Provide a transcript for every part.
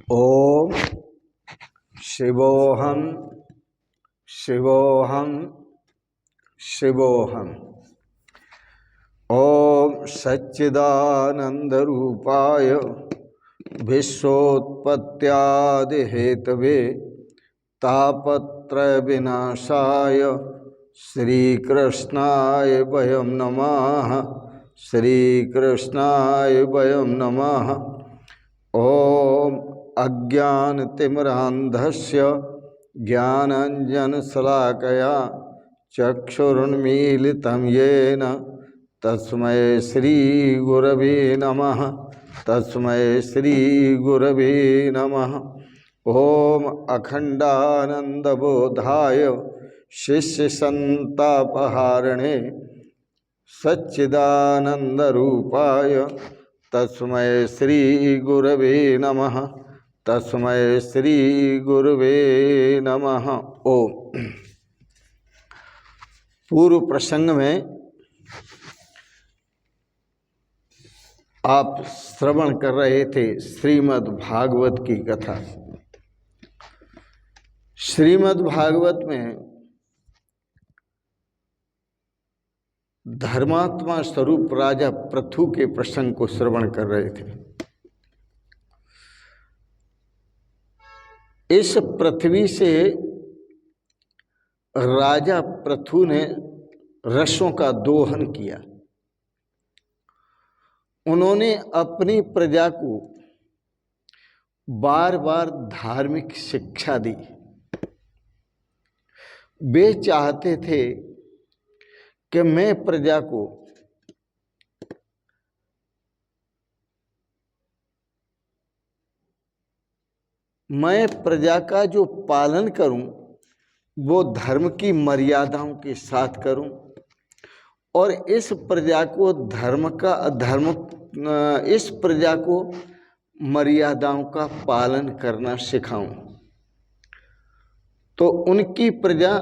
ओम शिवोहम शिवोहम शिवोहम। ओम सच्चिदानंद रूपाय विश्वोत्पत्त्यादि Hathaway तापत्रय विनाशाय श्रीकृष्णाय वयं नमः। श्रीकृष्णाय वयं नमः। ओम अज्ञानतिमिरान्धस्य ज्ञानाञ्जनशलाकया चक्षुरुन्मीलितं येन तस्मै श्रीगुरवे नमः। तस्मै श्रीगुरवे नमः। ओम अखंडानंदबोधाय शिष्यसंतापहारिणे सच्चिदानंदरूपाय तस्मै श्री गुरवे नमः। तस्मै श्री गुरवे नमः। ओम। पूर्व प्रसंग में आप श्रवण कर रहे थे श्रीमद् भागवत की कथा। श्रीमद् भागवत में धर्मात्मा स्वरूप राजा पृथु के प्रसंग को श्रवण कर रहे थे। इस पृथ्वी से राजा पृथु ने रसों का दोहन किया। उन्होंने अपनी प्रजा को बार बार धार्मिक शिक्षा दी। वे चाहते थे कि मैं प्रजा को का जो पालन करूं वो धर्म की मर्यादाओं के साथ करूं और इस प्रजा को मर्यादाओं का पालन करना सिखाऊं। तो उनकी प्रजा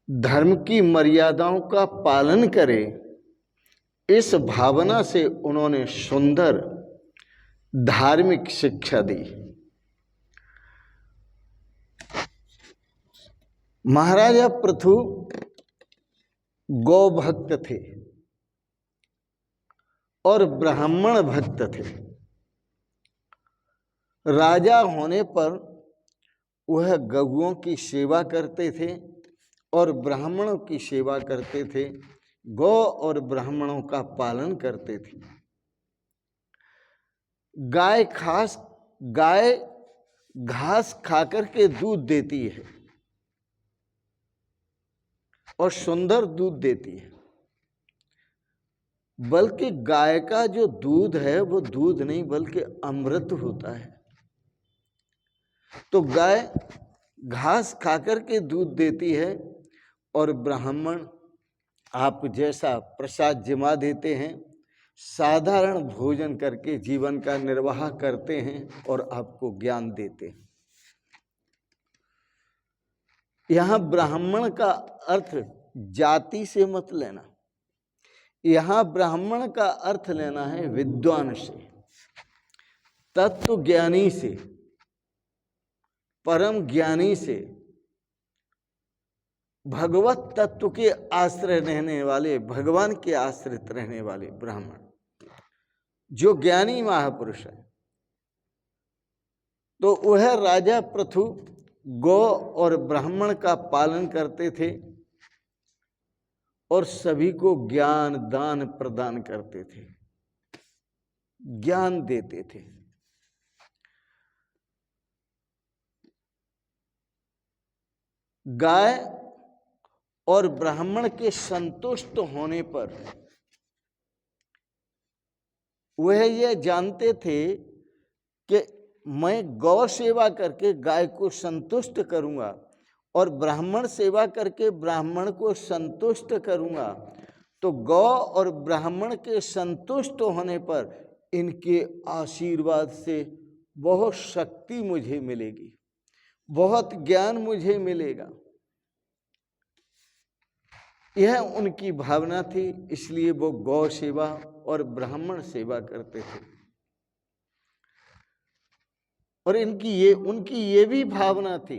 धर्म की मर्यादाओं का पालन करे, इस भावना से उन्होंने सुंदर धार्मिक शिक्षा दी। महाराजा पृथु गौ भक्त थे और ब्राह्मण भक्त थे। राजा होने पर वह गौओं की सेवा करते थे और ब्राह्मणों की सेवा करते थे। गौ और ब्राह्मणों का पालन करते थे। गाय घास खाकर के दूध देती है और सुंदर दूध देती है। बल्कि गाय का जो दूध है वो दूध नहीं बल्कि अमृत होता है। तो गाय घास खाकर के दूध देती है और ब्राह्मण आप जैसा प्रसाद जिमा देते हैं, साधारण भोजन करके जीवन का निर्वाह करते हैं और आपको ज्ञान देते हैं। यहाँ ब्राह्मण का अर्थ जाति से मत लेना। यहाँ ब्राह्मण का अर्थ लेना है विद्वान से, तत्व ज्ञानी से, परम ज्ञानी से, भगवत तत्व के आश्रय रहने वाले, भगवान के आश्रित रहने वाले ब्राह्मण, जो ज्ञानी महापुरुष है। तो वह राजा पृथु गौ और ब्राह्मण का पालन करते थे और सभी को ज्ञान दान प्रदान करते थे, ज्ञान देते थे। गाय और ब्राह्मण के संतुष्ट होने पर वह यह जानते थे कि मैं गौ सेवा करके गाय को संतुष्ट करूंगा और ब्राह्मण सेवा करके ब्राह्मण को संतुष्ट करूंगा, तो गौ और ब्राह्मण के संतुष्ट होने पर इनके आशीर्वाद से बहुत शक्ति मुझे मिलेगी, बहुत ज्ञान मुझे मिलेगा। यह उनकी भावना थी, इसलिए वो गौ सेवा और ब्राह्मण सेवा करते थे। और उनकी ये भी भावना थी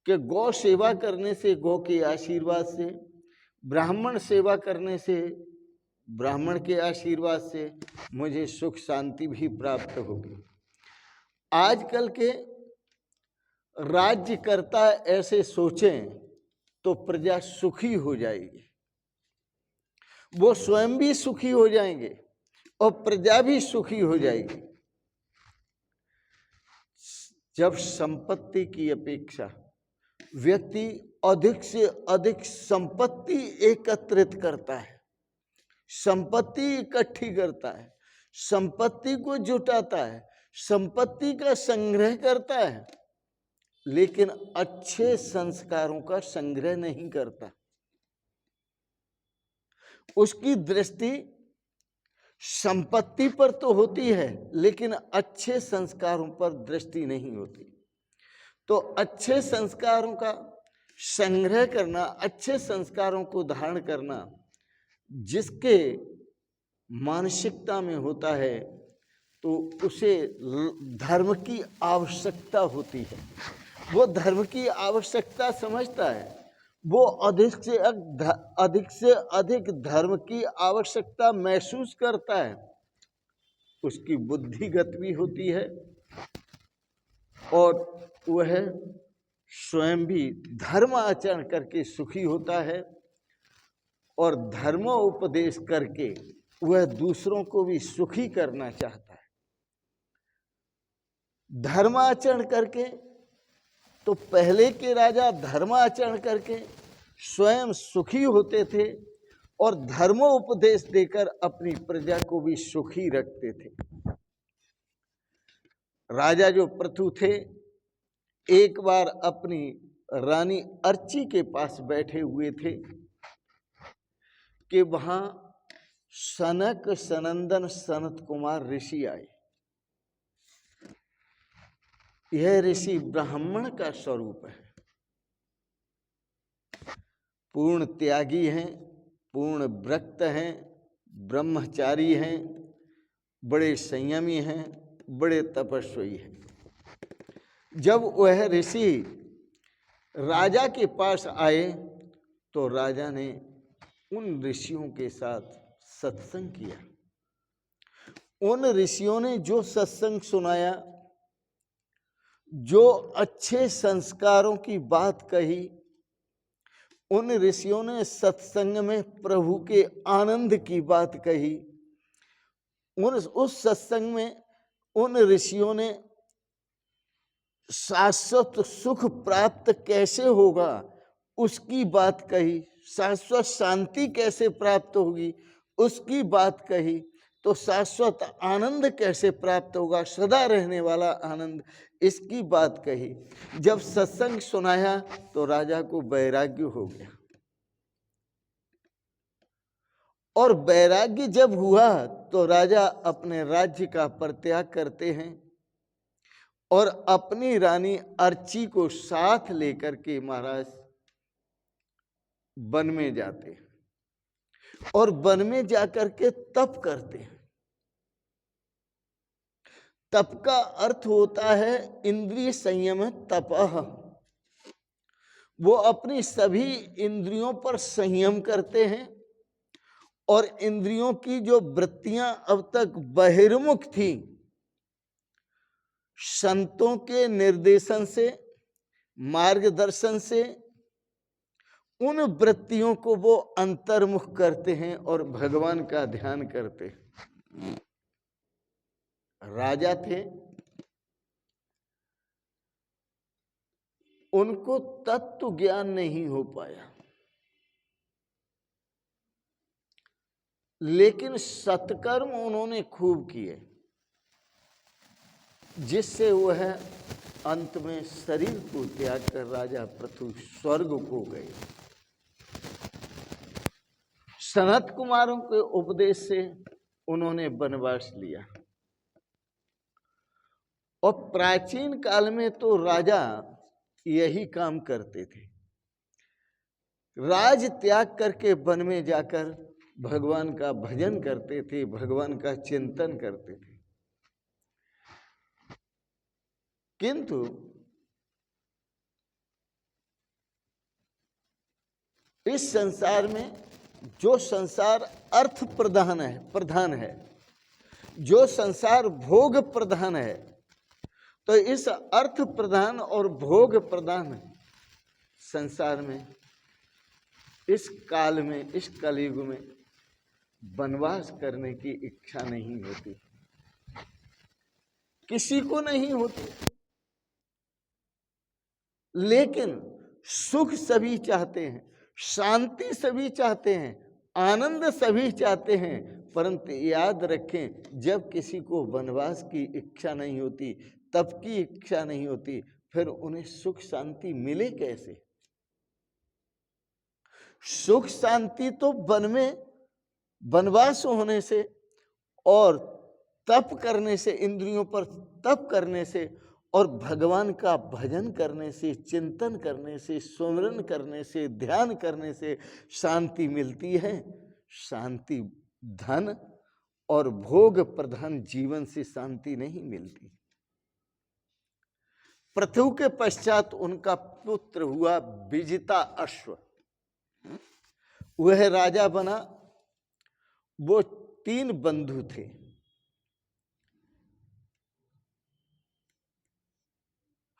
कि गौ सेवा करने से, गौ के आशीर्वाद से, ब्राह्मण सेवा करने से, ब्राह्मण के आशीर्वाद से मुझे सुख शांति भी प्राप्त होगी। आजकल के राज्यकर्ता ऐसे सोचें तो प्रजा सुखी हो जाएगी, वो स्वयं भी सुखी हो जाएंगे और प्रजा भी सुखी हो जाएगी। जब संपत्ति की अपेक्षा व्यक्ति अधिक से अधिक संपत्ति एकत्रित करता है, संपत्ति इकट्ठी करता है, संपत्ति को जुटाता है, संपत्ति का संग्रह करता है, लेकिन अच्छे संस्कारों का संग्रह नहीं करता, उसकी दृष्टि संपत्ति पर तो होती है लेकिन अच्छे संस्कारों पर दृष्टि नहीं होती। तो अच्छे संस्कारों का संग्रह करना, अच्छे संस्कारों को धारण करना जिसके मानसिकता में होता है तो उसे धर्म की आवश्यकता होती है, वो धर्म की आवश्यकता समझता है, वो अधिक से अधिक धर्म की आवश्यकता महसूस करता है, उसकी बुद्धिगत भी होती है और वह स्वयं भी धर्म आचरण करके सुखी होता है और धर्मोपदेश करके वह दूसरों को भी सुखी करना चाहता है। धर्माचरण करके तो पहले के राजा धर्माचरण करके स्वयं सुखी होते थे और धर्मोपदेश देकर अपनी प्रजा को भी सुखी रखते थे। राजा जो पृथु थे एक बार अपनी रानी अर्ची के पास बैठे हुए थे कि वहां सनक सनंदन सनत कुमार ऋषि आए। यह ऋषि ब्राह्मण का स्वरूप है, पूर्ण त्यागी हैं, पूर्ण व्रत हैं, ब्रह्मचारी हैं, बड़े संयमी हैं, बड़े तपस्वी हैं। जब वह ऋषि राजा के पास आए तो राजा ने उन ऋषियों के साथ सत्संग किया। उन ऋषियों ने जो सत्संग सुनाया, जो अच्छे संस्कारों की बात कही, उन ऋषियों ने सत्संग में प्रभु के आनंद की बात कही। उस सत्संग में उन ऋषियों ने शाश्वत सुख प्राप्त कैसे होगा उसकी बात कही, शाश्वत शांति कैसे प्राप्त होगी उसकी बात कही, तो शाश्वत आनंद कैसे प्राप्त होगा, सदा रहने वाला आनंद, इसकी बात कही। जब सत्संग सुनाया तो राजा को वैराग्य हो गया और वैराग्य जब हुआ तो राजा अपने राज्य का परित्याग करते हैं और अपनी रानी अर्ची को साथ लेकर के महाराज वन में जाते हैं और वन में जाकर के तप करते हैं। तप का अर्थ होता है इंद्रिय संयम तपः। वो अपनी सभी इंद्रियों पर संयम करते हैं और इंद्रियों की जो वृत्तियां अब तक बहिर्मुख थी, संतों के निर्देशन से, मार्गदर्शन से उन वृत्तियों को वो अंतर्मुख करते हैं और भगवान का ध्यान करते हैं। राजा थे, उनको तत्व ज्ञान नहीं हो पाया, लेकिन सत्कर्म उन्होंने खूब किए जिससे वह अंत में शरीर को त्याग कर राजा पृथु स्वर्ग को गए। सनत कुमारों के उपदेश से उन्होंने वनवास लिया और प्राचीन काल में तो राजा यही काम करते थे, राज त्याग करके वन में जाकर भगवान का भजन करते थे, भगवान का चिंतन करते थे। किंतु इस संसार में जो संसार अर्थ प्रधान है, जो संसार भोग प्रधान है, तो इस अर्थ प्रधान और भोग प्रधान संसार में, इस काल में, इस कलयुग में वनवास करने की इच्छा नहीं होती, किसी को नहीं होती। लेकिन सुख सभी चाहते हैं, शांति सभी चाहते हैं, आनंद सभी चाहते हैं, परंतु याद रखें, जब किसी को वनवास की इच्छा नहीं होती, तप की इच्छा नहीं होती, फिर उन्हें सुख शांति मिले कैसे? सुख शांति तो वन में वनवास होने से और तप करने से, इंद्रियों पर तप करने से और भगवान का भजन करने से, चिंतन करने से, सुमिरन करने से, ध्यान करने से शांति मिलती है। शांति धन और भोग प्रधान जीवन से शांति नहीं मिलती। पृथु के पश्चात उनका पुत्र हुआ विजिता अश्व, वह राजा बना। वो 3 बंधु थे,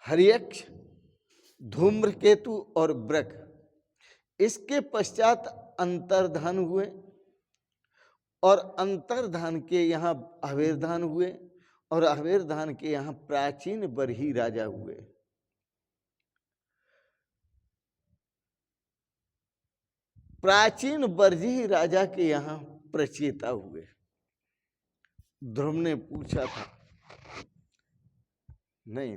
हर्यक्ष, धूम्रकेतु और वृक। इसके पश्चात अंतर्धान हुए और अंतर्धान के यहाँ अवेरधान हुए और अवेरधान के यहाँ प्राचीन बरही राजा हुए। प्राचीन बरही राजा के यहाँ प्रचेता हुए। ध्रुव ने पूछा था, नहीं,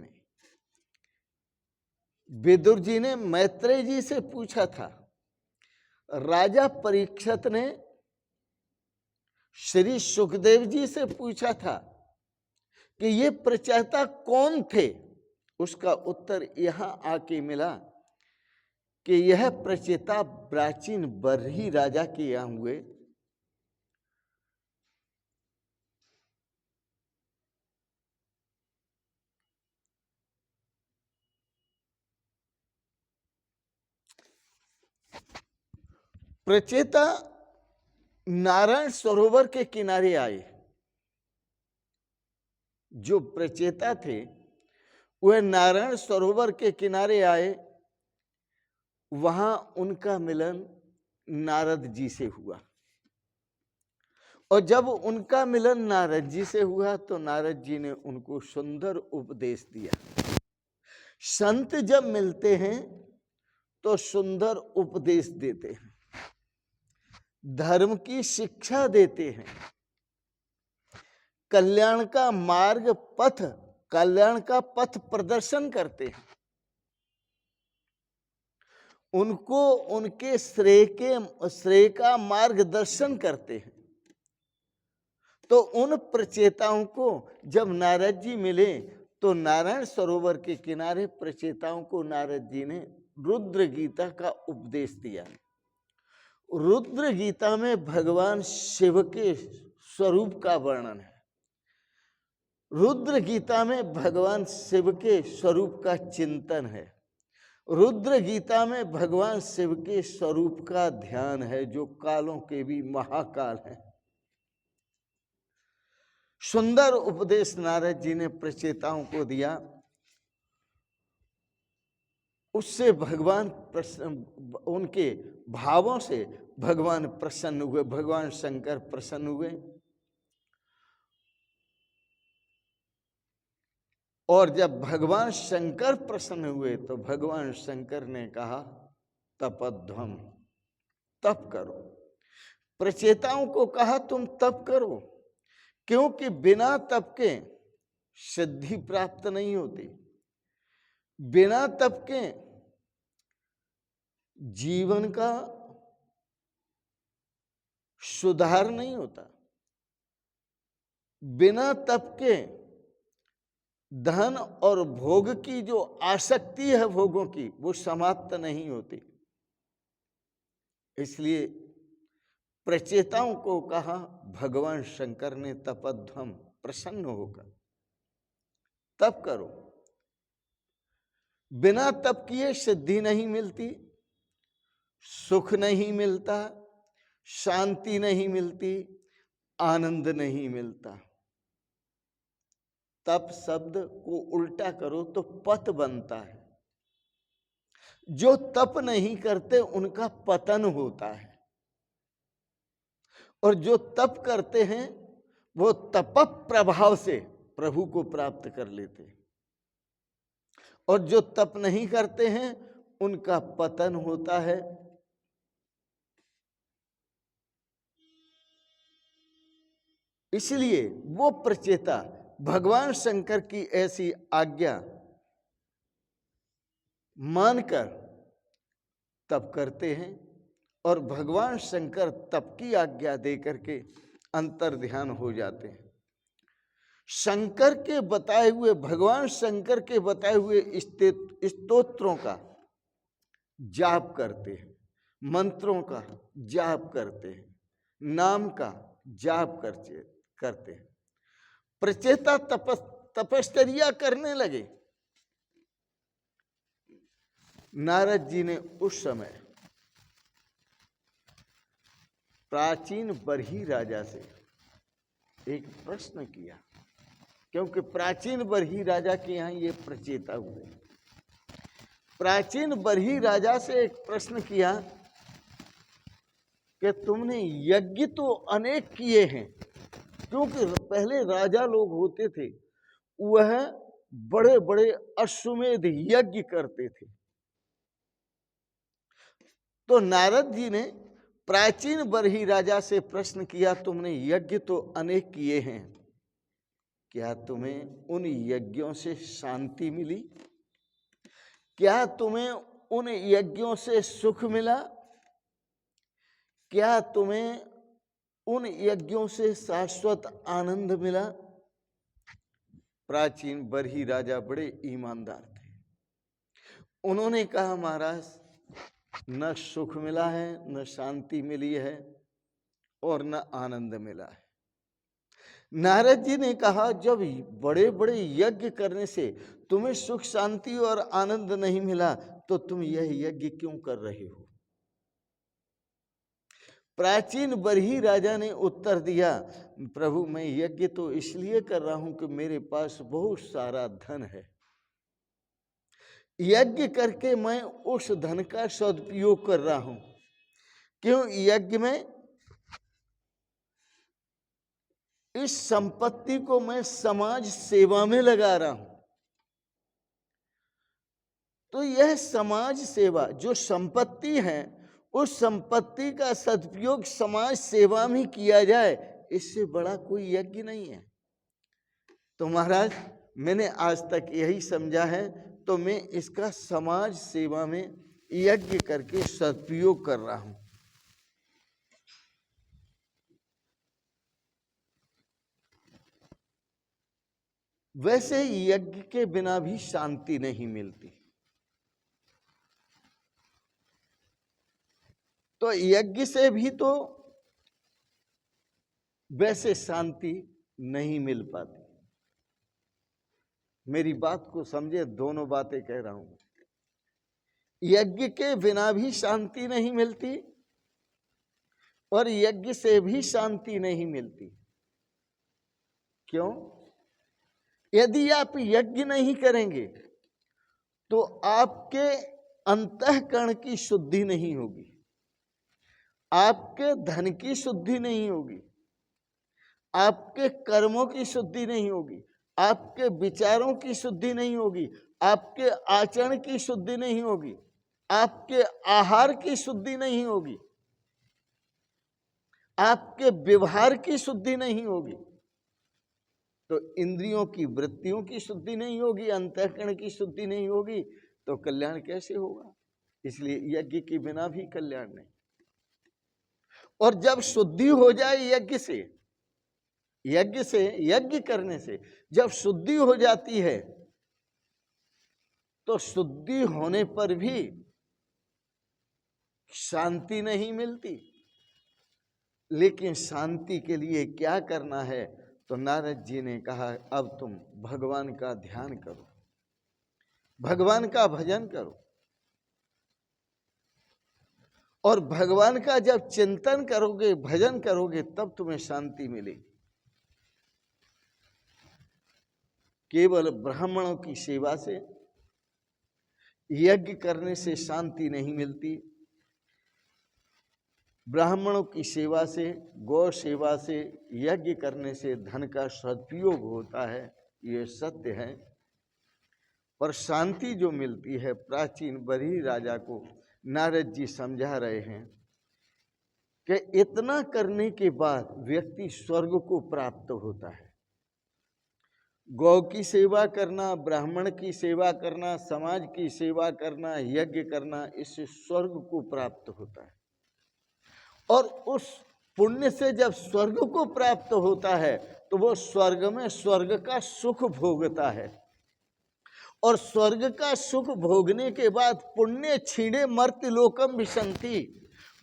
विदुर जी ने मैत्रेय जी से पूछा था, राजा परीक्षित ने श्री सुखदेव जी से पूछा था कि ये प्रचेता कौन थे। उसका उत्तर यहां आके मिला कि यह प्रचेता प्राचीन बरही राजा के यहां हुए। प्रचेता नारायण सरोवर के किनारे आए। जो प्रचेता थे वह नारायण सरोवर के किनारे आए। वहां उनका मिलन नारद जी से हुआ और जब उनका मिलन नारद जी से हुआ तो नारद जी ने उनको सुंदर उपदेश दिया। संत जब मिलते हैं तो सुंदर उपदेश देते हैं, धर्म की शिक्षा देते हैं, कल्याण का मार्ग पथ, कल्याण का पथ प्रदर्शन करते हैं, उनको उनके श्रेय का मार्गदर्शन करते हैं। तो उन प्रचेताओं को जब नारद जी मिले तो नारायण सरोवर के किनारे प्रचेताओं को नारद जी ने रुद्र गीता का उपदेश दिया। रुद्र गीता में भगवान शिव के स्वरूप का वर्णन है। रुद्र गीता में भगवान शिव के स्वरूप का चिंतन है। रुद्र गीता में भगवान शिव के स्वरूप का ध्यान है, जो कालों के भी महाकाल है। सुंदर उपदेश नारद जी ने प्रचेताओं को दिया। उससे भगवान उनके भावों से भगवान प्रसन्न हुए, भगवान शंकर प्रसन्न हुए और जब भगवान शंकर प्रसन्न हुए तो भगवान शंकर ने कहा, तपध्वम, तप करो। प्रचेताओं को कहा तुम तप करो, क्योंकि बिना तप के सिद्धि प्राप्त नहीं होती, बिना तप के जीवन का सुधार नहीं होता, बिना तप के धन और भोग की जो आसक्ति है भोगों की वो समाप्त नहीं होती। इसलिए प्रचेताओं को कहा, भगवान शंकर ने तपध्वम, प्रसन्न होकर तप करो। बिना तप किए सिद्धि नहीं मिलती, सुख नहीं मिलता, शांति नहीं मिलती, आनंद नहीं मिलता। तप शब्द को उल्टा करो तो पत बनता है। जो तप नहीं करते उनका पतन होता है, और जो तप करते हैं वो तप प्रभाव से प्रभु को प्राप्त कर लेते हैं, और जो तप नहीं करते हैं उनका पतन होता है। इसलिए वो प्रचेता भगवान शंकर की ऐसी आज्ञा मानकर तप करते हैं, और भगवान शंकर तप की आज्ञा देकर के अंतर ध्यान हो जाते हैं। शंकर के बताए हुए, भगवान शंकर के बताए हुए स्तोत्रों का जाप करते हैं, मंत्रों का जाप करते हैं, नाम का जाप करते हैं। प्रचेता तपश्चर्या करने लगे। नारद जी ने उस समय प्राचीन बरही राजा से एक प्रश्न किया, क्योंकि प्राचीन बरही राजा के यहाँ ये प्रचेता हुए। प्राचीन बरही राजा से एक प्रश्न किया कि तुमने यज्ञ तो अनेक किए हैं, क्योंकि पहले राजा लोग होते थे वह बड़े बड़े अश्वमेध यज्ञ करते थे। तो नारद जी ने प्राचीन बरही राजा से प्रश्न किया, तुमने यज्ञ तो अनेक किए हैं, क्या तुम्हें उन यज्ञों से शांति मिली? क्या तुम्हें उन यज्ञों से सुख मिला? क्या तुम्हें उन यज्ञों से शाश्वत आनंद मिला? प्राचीन बरही राजा बड़े ईमानदार थे। उन्होंने कहा, महाराज, न सुख मिला है, न शांति मिली है, और न आनंद मिला है। नारद जी ने कहा, जब बड़े बड़े यज्ञ करने से तुम्हें सुख शांति और आनंद नहीं मिला तो तुम यह यज्ञ क्यों कर रहे हो? प्राचीन बरही राजा ने उत्तर दिया, प्रभु, मैं यज्ञ तो इसलिए कर रहा हूं कि मेरे पास बहुत सारा धन है। यज्ञ करके मैं उस धन का सदुपयोग कर रहा हूं। क्यों? यज्ञ में इस संपत्ति को मैं समाज सेवा में लगा रहा हूं। तो यह समाज सेवा जो संपत्ति है, उस संपत्ति का सदुपयोग समाज सेवा में किया जाए, इससे बड़ा कोई यज्ञ नहीं है। तो महाराज, मैंने आज तक यही समझा है, तो मैं इसका समाज सेवा में यज्ञ करके सदुपयोग कर रहा हूं। वैसे यज्ञ के बिना भी शांति नहीं मिलती। तो यज्ञ से भी तो वैसे शांति नहीं मिल पाती। मेरी बात को समझे, दोनों बातें कह रहा हूं। यज्ञ के बिना भी शांति नहीं मिलती और यज्ञ से भी शांति नहीं मिलती। क्यों? यदि आप यज्ञ नहीं करेंगे तो आपके अंतःकरण की शुद्धि नहीं होगी, आपके धन की शुद्धि नहीं होगी, आपके कर्मों की शुद्धि नहीं होगी, आपके विचारों की शुद्धि नहीं होगी, आपके आचरण की शुद्धि नहीं होगी, आपके आहार की शुद्धि नहीं होगी, आपके व्यवहार की शुद्धि नहीं होगी। तो इंद्रियों की वृत्तियों की शुद्धि नहीं होगी, अंतःकरण की शुद्धि नहीं होगी, तो कल्याण कैसे होगा? इसलिए यज्ञ के बिना भी कल्याण नहीं। और जब शुद्धि हो जाए यज्ञ से यज्ञ करने से जब शुद्धि हो जाती है, तो शुद्धि होने पर भी शांति नहीं मिलती। लेकिन शांति के लिए क्या करना है? तो नारद जी ने कहा, अब तुम भगवान का ध्यान करो। भगवान का भजन करो। और भगवान का जब चिंतन करोगे, भजन करोगे, तब तुम्हें शांति मिलेगी। केवल ब्राह्मणों की सेवा से, यज्ञ करने से शांति नहीं मिलती। ब्राह्मणों की सेवा से, गौ सेवा से, यज्ञ करने से धन का सदुपयोग होता है, ये सत्य है। पर शांति जो मिलती है, प्राचीन बरही राजा को नारद जी समझा रहे हैं कि इतना करने के बाद व्यक्ति स्वर्ग को प्राप्त होता है। गौ की सेवा करना, ब्राह्मण की सेवा करना, समाज की सेवा करना, यज्ञ करना, इससे स्वर्ग को प्राप्त होता है। और उस पुण्य से जब स्वर्ग को प्राप्त होता है तो वो स्वर्ग में स्वर्ग का सुख भोगता है। और स्वर्ग का सुख भोगने के बाद पुण्य क्षीणे मर्त्य लोकम विशंति,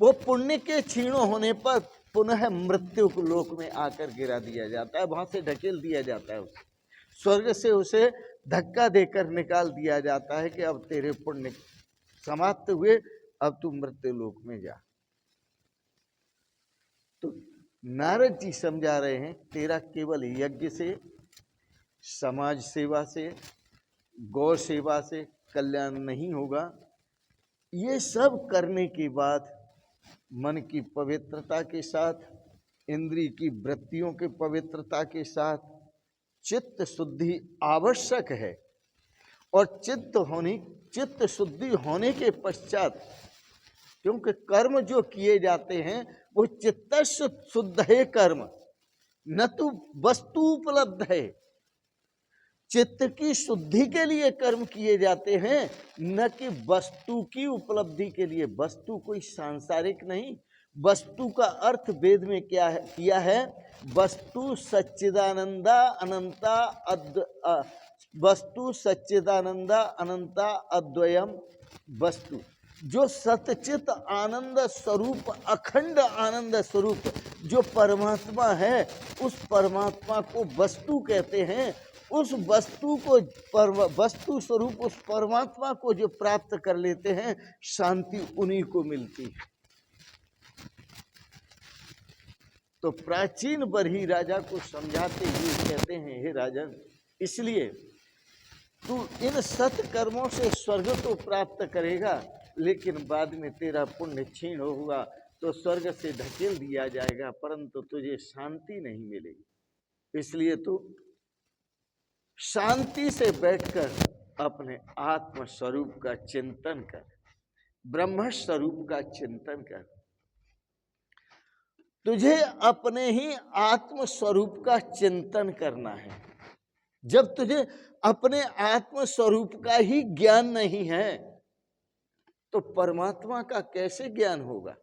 वो पुण्य के क्षीणों होने पर पुनः मृत्यु लोक में आकर गिरा दिया जाता है, वहां से ढकेल दिया जाता है। उसे स्वर्ग से उसे धक्का देकर निकाल दिया जाता है कि अब तेरे पुण्य समाप्त हुए, अब तू मृत्यु लोक में जा। तो नारद जी समझा रहे हैं, तेरा केवल यज्ञ से, समाज सेवा से, गौ सेवा से कल्याण नहीं होगा। ये सब करने के बाद मन की पवित्रता के साथ, इंद्रिय की वृत्तियों की पवित्रता के साथ चित्त शुद्धि आवश्यक है। और चित्त शुद्धि होने के पश्चात, क्योंकि कर्म जो किए जाते हैं वो चित्त शुद्ध है कर्म, न तो वस्तु उपलब्ध है। चित्त की शुद्धि के लिए कर्म किए जाते हैं, न कि वस्तु की उपलब्धि के लिए। वस्तु कोई सांसारिक नहीं, वस्तु का अर्थ वेद में क्या है किया है? वस्तु सच्चिदानंदा अनंता वस्तु सच्चिदानंदा अनंता अद्वयम वस्तु। जो सतचित आनंद स्वरूप, अखंड आनंद स्वरूप जो परमात्मा है, उस परमात्मा को वस्तु कहते हैं। उस वस्तु को, वस्तु स्वरूप उस परमात्मा को जो प्राप्त कर लेते हैं, शांति उन्हीं को मिलती है। तो प्राचीन बरही राजा को समझाते हुए कहते हैं, हे राजन, इसलिए तू इन सत्कर्मों से स्वर्ग तो प्राप्त करेगा, लेकिन बाद में तेरा पुण्य क्षीण होगा तो स्वर्ग से ढकेल दिया जाएगा, परंतु तुझे शांति नहीं मिलेगी। इसलिए तू शांति से बैठकर अपने आत्म स्वरूप का चिंतन कर, ब्रह्म स्वरूप का चिंतन कर। तुझे अपने ही आत्म स्वरूप का चिंतन करना है। जब तुझे अपने आत्म स्वरूप का ही ज्ञान नहीं है तो परमात्मा का कैसे ज्ञान होगा?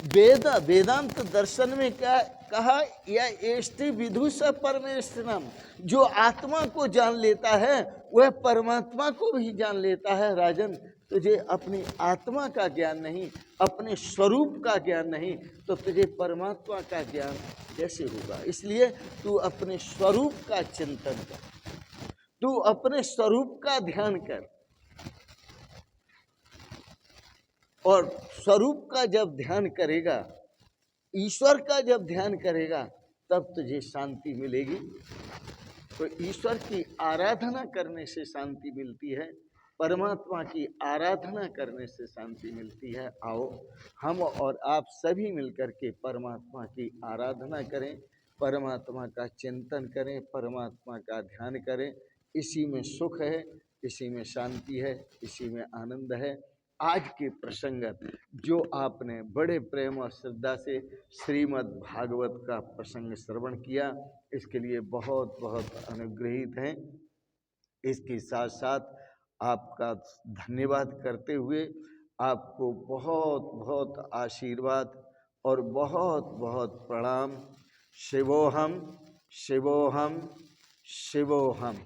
वेदांत दर्शन में क्या कहा? या एष्टि विदु स परमेष्ठिनम, जो आत्मा को जान लेता है वह परमात्मा को भी जान लेता है। राजन, तुझे अपनी आत्मा का ज्ञान नहीं, अपने स्वरूप का ज्ञान नहीं, तो तुझे परमात्मा का ज्ञान कैसे होगा? इसलिए तू अपने स्वरूप का चिंतन कर, तू अपने स्वरूप का ध्यान कर। और स्वरूप का जब ध्यान करेगा, ईश्वर का जब ध्यान करेगा, तब तुझे शांति मिलेगी। तो ईश्वर की आराधना करने से शांति मिलती है, परमात्मा की आराधना करने से शांति मिलती है। आओ हम और आप सभी मिलकर के परमात्मा की आराधना करें, परमात्मा का चिंतन करें, परमात्मा का ध्यान करें। इसी में सुख है, इसी में शांति है, इसी में आनंद है। आज के प्रसंग जो आपने बड़े प्रेम और श्रद्धा से श्रीमद् भागवत का प्रसंग श्रवण किया, इसके लिए बहुत बहुत अनुग्रहित हैं। इसके साथ साथ आपका धन्यवाद करते हुए आपको बहुत बहुत आशीर्वाद और बहुत बहुत प्रणाम। शिवोहम शिवोहम शिवोहम।